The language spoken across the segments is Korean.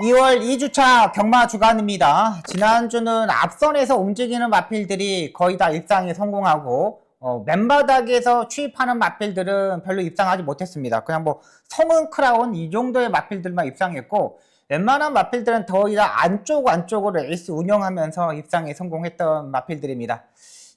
2월 2주차 경마 주간입니다. 지난주는 앞선에서 움직이는 마필들이 거의 다 입상에 성공하고 맨바닥에서 추입하는 마필들은 별로 입상하지 못했습니다. 그냥 뭐 성은 크라운 이 정도의 마필들만 입상했고 웬만한 마필들은 거의 다 안쪽으로 에이스 운영하면서 입상에 성공했던 마필들입니다.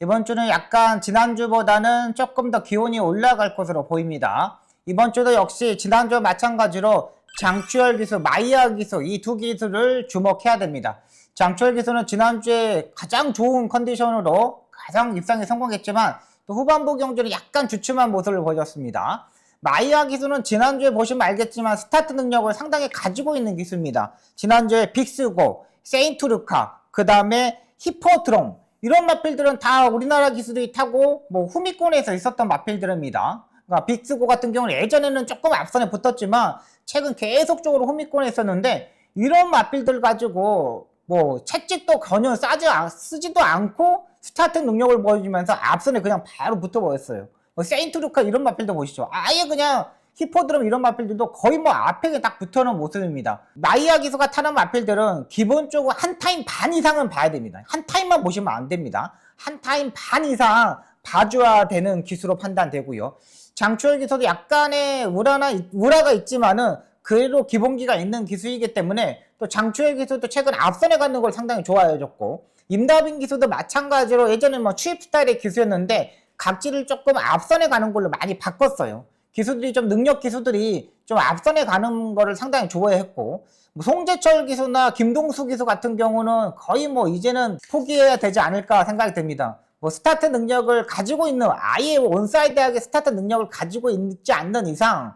이번 주는 약간 지난주보다는 조금 더 기온이 올라갈 것으로 보입니다. 이번 주도 역시 지난주와 마찬가지로 장추열 기수, 마이야 기수 이 두 기수를 주목해야 됩니다. 장추열 기수는 지난주에 가장 좋은 컨디션으로 가장 입상에 성공했지만 또 후반부 경주는 약간 주춤한 모습을 보여줬습니다. 마이야 기수는 지난주에 보시면 알겠지만 스타트 능력을 상당히 가지고 있는 기수입니다. 지난주에 빅스고, 세인트루카, 그 다음에 히포드롬 이런 마필들은 다 우리나라 기수들이 타고 뭐 후미권에서 있었던 마필들입니다. 그러니까 빅스고 같은 경우는 예전에는 조금 앞선에 붙었지만 최근 계속적으로 후미권에 있었는데 이런 마필들 가지고 뭐 채찍도 전혀 쓰지도 않고 스타트 능력을 보여주면서 앞선에 그냥 바로 붙어버렸어요. 뭐 세인트루카 이런 마필도 보시죠. 아예 그냥 히포드롬 이런 마필들도 거의 뭐 앞에 딱 붙어놓은 모습입니다. 마이야 기수가 타는 마필들은 기본적으로 한 타임 반 이상은 봐야 됩니다. 한 타임만 보시면 안 됩니다. 한 타임 반 이상 봐줘야 되는 기수로 판단되고요. 장추열 기수도 약간의 우라가 있지만은 그래도 기본기가 있는 기수이기 때문에 또 장추열 기수도 최근 앞선에 가는 걸 상당히 좋아해줬고 임다빈 기수도 마찬가지로 예전에 뭐 추입 스타일의 기수였는데 각지를 조금 앞선에 가는 걸로 많이 바꿨어요. 기수들이 좀 능력 기수들이 좀 앞선에 가는 거를 상당히 좋아했고 뭐 송재철 기수나 김동수 기수 같은 경우는 거의 뭐 이제는 포기해야 되지 않을까 생각이 듭니다. 뭐 스타트 능력을 가지고 있는 아예 원사이드하게 스타트 능력을 가지고 있지 않는 이상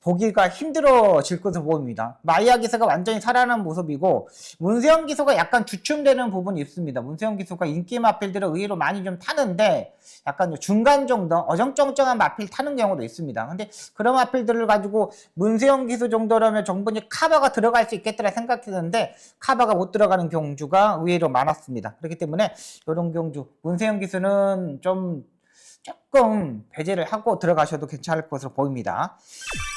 보기가 힘들어질 것으로 보입니다. 마이야 기수가 완전히 살아난 모습이고 문세영 기수가 약간 주춤되는 부분이 있습니다. 문세영 기수가 인기 마필들을 의외로 많이 좀 타는데 약간 중간 정도 어정쩡쩡한 마필 타는 경우도 있습니다. 근데 그런 마필들을 가지고 문세영 기수 정도라면 충분히 카바가 들어갈 수 있겠다라 생각했는데 카바가 못 들어가는 경주가 의외로 많았습니다. 그렇기 때문에 이런 경주 문세영 기수는 조금 배제를 하고 들어가셔도 괜찮을 것으로 보입니다.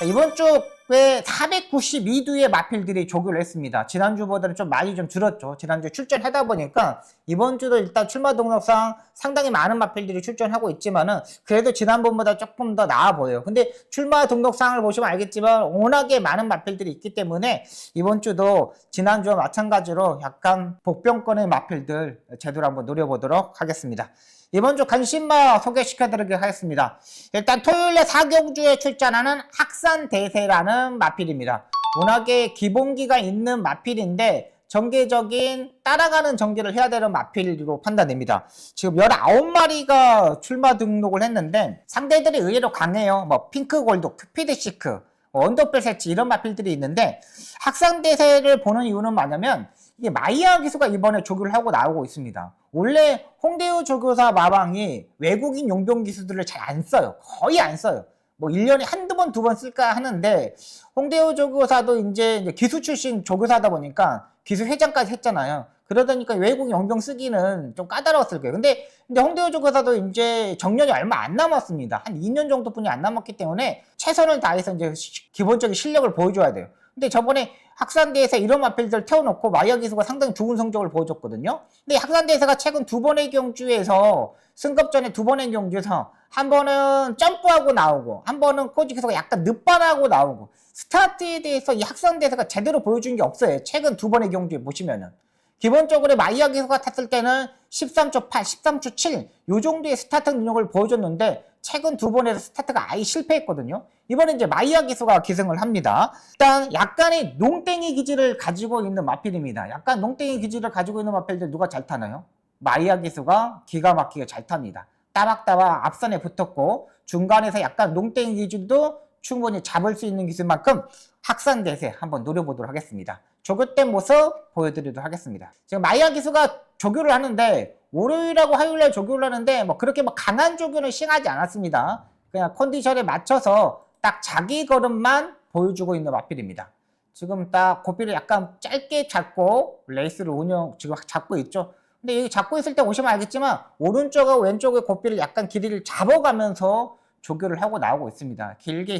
이번 주에 492두의 마필들이 조교를 했습니다. 지난주보다는 좀 많이 좀 줄었죠. 지난주에 출전하다 보니까 이번 주도 일단 출마 등록상 상당히 많은 마필들이 출전하고 있지만은 그래도 지난번보다 조금 더 나아 보여요. 근데 출마 등록상을 보시면 알겠지만 워낙에 많은 마필들이 있기 때문에 이번 주도 지난주와 마찬가지로 약간 복병권의 마필들 제대로 한번 노려보도록 하겠습니다. 이번 주 간신마 소개시켜드리도록 하겠습니다. 일단 토요일에 4경주에 출전하는 학산대세라는 마필입니다. 워낙에 기본기가 있는 마필인데 정계적인 따라가는 전개를 해야 되는 마필로 판단됩니다. 지금 19마리가 출마 등록을 했는데 상대들이 의외로 강해요. 뭐 핑크골드, 큐피드시크, 언더벨 세치 이런 마필들이 있는데 학산대세를 보는 이유는 뭐냐면 이게 마이야 기수가 이번에 조교를 하고 나오고 있습니다. 원래 홍대우 조교사 마방이 외국인 용병 기수들을 잘 안 써요. 거의 안 써요. 뭐 1년에 한두 번, 두 번 쓸까 하는데 홍대우 조교사도 이제 기수 출신 조교사다 보니까 기수 회장까지 했잖아요. 그러다 보니까 외국인 용병 쓰기는 좀 까다로웠을 거예요. 근데 홍대우 조교사도 이제 정년이 얼마 안 남았습니다. 한 2년 정도뿐이 안 남았기 때문에 최선을 다해서 이제 기본적인 실력을 보여줘야 돼요. 근데 저번에 학산대에서 이런 마필들 태워놓고 마이야 기수가 상당히 좋은 성적을 보여줬거든요. 근데 학산대에서가 최근 두 번의 경주에서 승급전에 두 번의 경주에서 한 번은 점프하고 나오고 한 번은 코지 기수가 약간 늦반하고 나오고 스타트에 대해서 이 학산대에서가 제대로 보여준 게 없어요. 최근 두 번의 경주에 보시면은 기본적으로 마이야 기수가 탔을 때는 13초 8, 13초 7 요 정도의 스타트 능력을 보여줬는데 최근 두 번에서 스타트가 아예 실패했거든요. 이번에 이제 마이야 기수가 기승을 합니다. 일단 약간의 농땡이 기질을 가지고 있는 마필입니다. 약간 농땡이 기질을 가지고 있는 마필들 누가 잘 타나요? 마이야 기수가 기가 막히게 잘 탑니다. 따박따박 앞선에 붙었고 중간에서 약간 농땡이 기질도 충분히 잡을 수 있는 기술만큼 학산대세 한번 노려보도록 하겠습니다. 조교된 모습 보여드리도록 하겠습니다. 지금 마이야 기수가 조교를 하는데 월요일하고 화요일날 조교를 하는데 뭐 그렇게 뭐 강한 조교는 시행하지 않았습니다. 그냥 컨디션에 맞춰서 딱 자기 걸음만 보여주고 있는 마필입니다. 지금 딱 고삐를 약간 짧게 잡고 레이스를 지금 잡고 있죠. 근데 여기 잡고 있을 때 보시면 알겠지만 오른쪽하고 왼쪽의 고삐를 약간 길이를 잡아가면서 조교를 하고 나오고 있습니다. 길게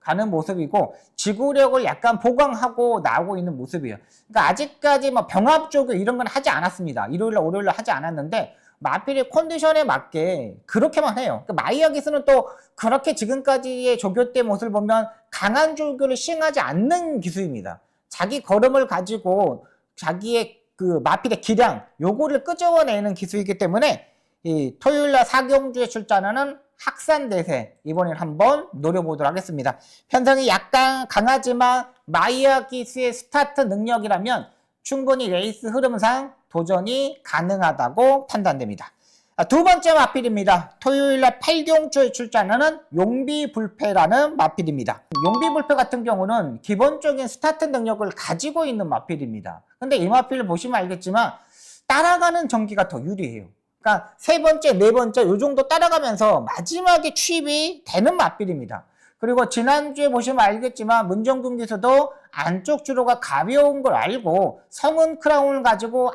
가는 모습이고 지구력을 약간 보강하고 나오고 있는 모습이에요. 그러니까 아직까지 뭐 병합 조교 이런 건 하지 않았습니다. 일요일날 월요일날 하지 않았는데 마필의 컨디션에 맞게 그렇게만 해요. 그러니까 마이야 기수는 또 그렇게 지금까지의 조교 때 모습을 보면 강한 조교를 시행하지 않는 기수입니다. 자기 걸음을 가지고 자기의 그 마필의 기량 요거를 끄집어내는 기수이기 때문에 이 토요일날 사경주에 출전하는 학산대세 이번엔 한번 노려보도록 하겠습니다. 편성이 약간 강하지만 마이야 기수의 스타트 능력이라면 충분히 레이스 흐름상 도전이 가능하다고 판단됩니다. 두 번째 마필입니다. 토요일날 8경주에 출전하는 용비불패라는 마필입니다. 용비불패 같은 경우는 기본적인 스타트 능력을 가지고 있는 마필입니다. 근데 이 마필을 보시면 알겠지만 따라가는 전기가 더 유리해요. 그러니까 세 번째, 네 번째 요 정도 따라가면서 마지막에 취입이 되는 마필입니다. 그리고 지난주에 보시면 알겠지만 문정균 기수도 안쪽 주로가 가벼운 걸 알고 성은 크라운을 가지고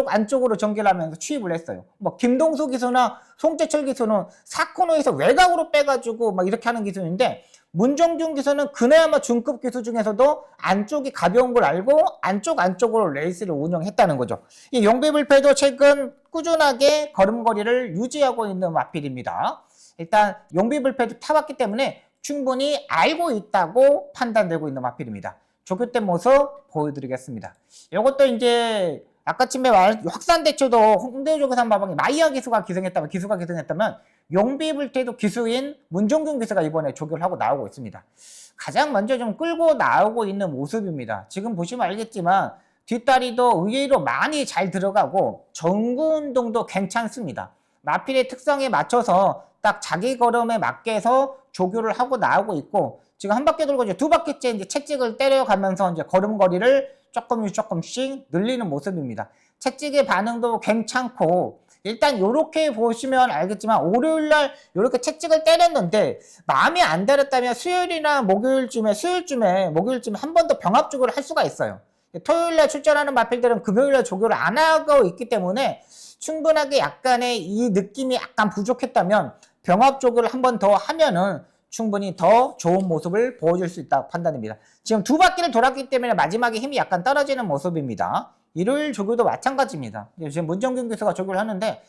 안쪽으로 전개를 하면서 취입을 했어요. 뭐 김동수 기수나 송재철 기수는 4코너에서 외곽으로 빼가지고 막 이렇게 하는 기수인데 문정균 기수는 그나마 중급 기수 중에서도 안쪽이 가벼운 걸 알고 안쪽으로 레이스를 운영했다는 거죠. 이 용비불패도 최근 꾸준하게 걸음걸이를 유지하고 있는 마필입니다. 일단 용비불패도 타봤기 때문에 충분히 알고 있다고 판단되고 있는 마필입니다. 조교 때 모습 보여드리겠습니다. 이것도 이제 아까쯤에 확산대초도 홍대조교사 마방에 마이야 기수가 기승했다면 용비불패도 기수인 문종균 기수가 이번에 조교를 하고 나오고 있습니다. 가장 먼저 좀 끌고 나오고 있는 모습입니다. 지금 보시면 알겠지만 뒷다리도 의외로 많이 잘 들어가고 전구 운동도 괜찮습니다. 마필의 특성에 맞춰서 딱 자기 걸음에 맞게 해서 조교를 하고 나오고 있고 지금 한 바퀴 돌고 이제 두 바퀴째 이제 채찍을 때려가면서 이제 걸음걸이를 조금씩 늘리는 모습입니다. 채찍의 반응도 괜찮고 일단 요렇게 보시면 알겠지만 월요일날 요렇게 채찍을 때렸는데 마음에 안 들었다면 수요일이나 목요일쯤에 한 번 더 병합 조교를 할 수가 있어요. 토요일날 출전하는 마필들은 금요일날 조교를 안 하고 있기 때문에 충분하게 약간의 이 느낌이 약간 부족했다면 병합 조교를 한 번 더 하면은 충분히 더 좋은 모습을 보여줄 수 있다고 판단됩니다. 지금 두 바퀴를 돌았기 때문에 마지막에 힘이 약간 떨어지는 모습입니다. 일요일 조교도 마찬가지입니다. 지금 문정균 교수가 조교를 하는데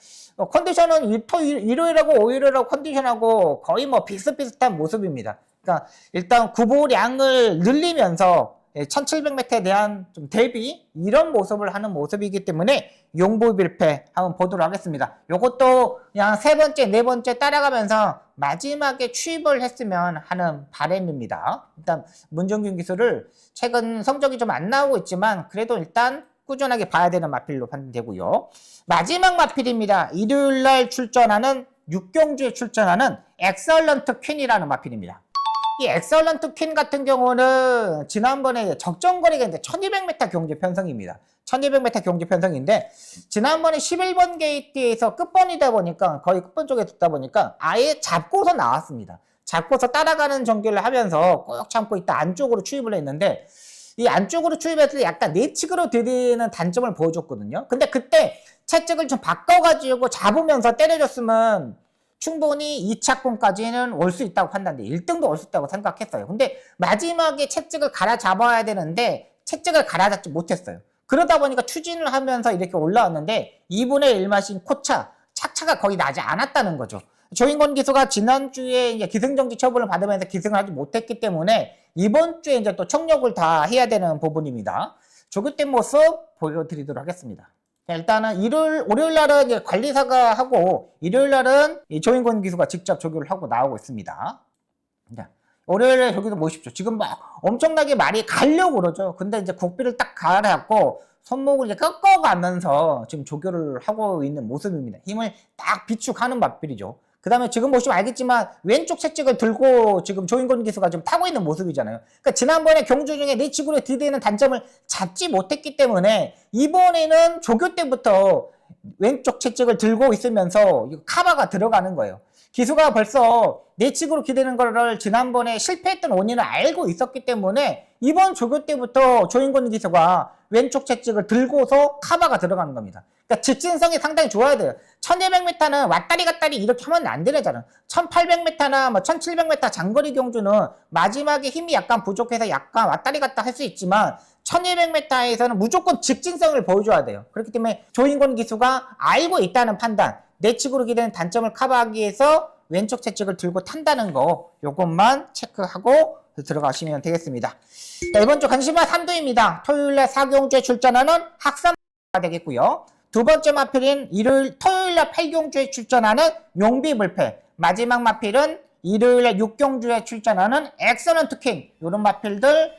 컨디션은 일요일하고 오일하고 컨디션하고 거의 뭐 비슷비슷한 모습입니다. 그러니까 일단 구보량을 늘리면서 1700m에 대한 좀 대비 이런 모습을 하는 모습이기 때문에 용비불패 한번 보도록 하겠습니다. 요것도 그냥 세 번째, 네 번째 따라가면서 마지막에 취입을 했으면 하는 바람입니다. 일단 문정균 기수를 최근 성적이 좀 안 나오고 있지만 그래도 일단 꾸준하게 봐야 되는 마필로 판단되고요. 마지막 마필입니다. 일요일날 출전하는 6경주에 출전하는 엑설런트 퀸이라는 마필입니다. 이 엑설런트 퀸 같은 경우는 지난번에 적정거리가 이제 1200m 경주 편성입니다. 1200m 경주 편성인데 지난번에 11번 게이트에서 끝번이다 보니까 거의 끝번 쪽에 듣다 보니까 아예 잡고서 나왔습니다. 잡고서 따라가는 전개를 하면서 꼭 참고 있다 안쪽으로 추입을 했는데 이 안쪽으로 추입했을 때 약간 내측으로 들이는 단점을 보여줬거든요. 근데 그때 채찍을 좀 바꿔가지고 잡으면서 때려줬으면 충분히 2차권까지는 올 수 있다고 판단돼 1등도 올 수 있다고 생각했어요. 근데 마지막에 채찍을 갈아 잡아야 되는데 채찍을 갈아 잡지 못했어요. 그러다 보니까 추진을 하면서 이렇게 올라왔는데 2분의 1마신 코차 착차가 거의 나지 않았다는 거죠. 조인권 기수가 지난주에 이제 기승정지 처분을 받으면서 기승을 하지 못했기 때문에 이번 주에 이제 또 청력을 다 해야 되는 부분입니다. 조교 때 모습 보여드리도록 하겠습니다. 일단은 월요일 날은 관리사가 하고 일요일 날은 조인권 기수가 직접 조교를 하고 나오고 있습니다. 월요일에 조교도 보십시오. 지금 막 엄청나게 말이 가려고 그러죠. 근데 이제 국비를 딱 갈아갖고 손목을 이제 꺾어가면서 지금 조교를 하고 있는 모습입니다. 힘을 딱 비축하는 맛필이죠. 그 다음에 지금 보시면 알겠지만 왼쪽 채찍을 들고 지금 조인권 기수가 좀 타고 있는 모습이잖아요. 그러니까 지난번에 경주 중에 내 치구에 들이대는 단점을 잡지 못했기 때문에 이번에는 조교 때부터 왼쪽 채찍을 들고 있으면서 카바가 들어가는 거예요. 기수가 벌써 내측으로 기대는 거를 지난번에 실패했던 원인을 알고 있었기 때문에 이번 조교 때부터 조인권 기수가 왼쪽 채찍을 들고서 카바가 들어가는 겁니다. 그러니까 직진성이 상당히 좋아야 돼요. 1200m는 왔다리 갔다리 이렇게 하면 안 되잖아요. 1800m나 뭐 1700m 장거리 경주는 마지막에 힘이 약간 부족해서 약간 왔다리 갔다 할 수 있지만 1200m에서는 무조건 직진성을 보여줘야 돼요. 그렇기 때문에 조인권 기수가 알고 있다는 판단, 내측으로 기대는 단점을 커버하기 위해서 왼쪽 채찍을 들고 탄다는 거 요것만 체크하고 들어가시면 되겠습니다. 자, 이번 주 관심사 3두입니다. 토요일날 4경주에 출전하는 학산가 되겠고요. 두 번째 마필인 토요일날 8경주에 출전하는 용비불패, 마지막 마필은 일요일날 6경주에 출전하는 엑서런트 킹, 이런 마필들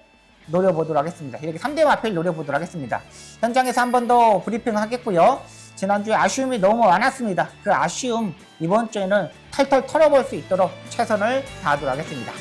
노려보도록 하겠습니다. 이렇게 3대 마필 노려보도록 하겠습니다. 현장에서 한 번 더 브리핑을 하겠고요. 지난주에 아쉬움이 너무 많았습니다. 그 아쉬움 이번 주에는 털털 털어볼 수 있도록 최선을 다하도록 하겠습니다.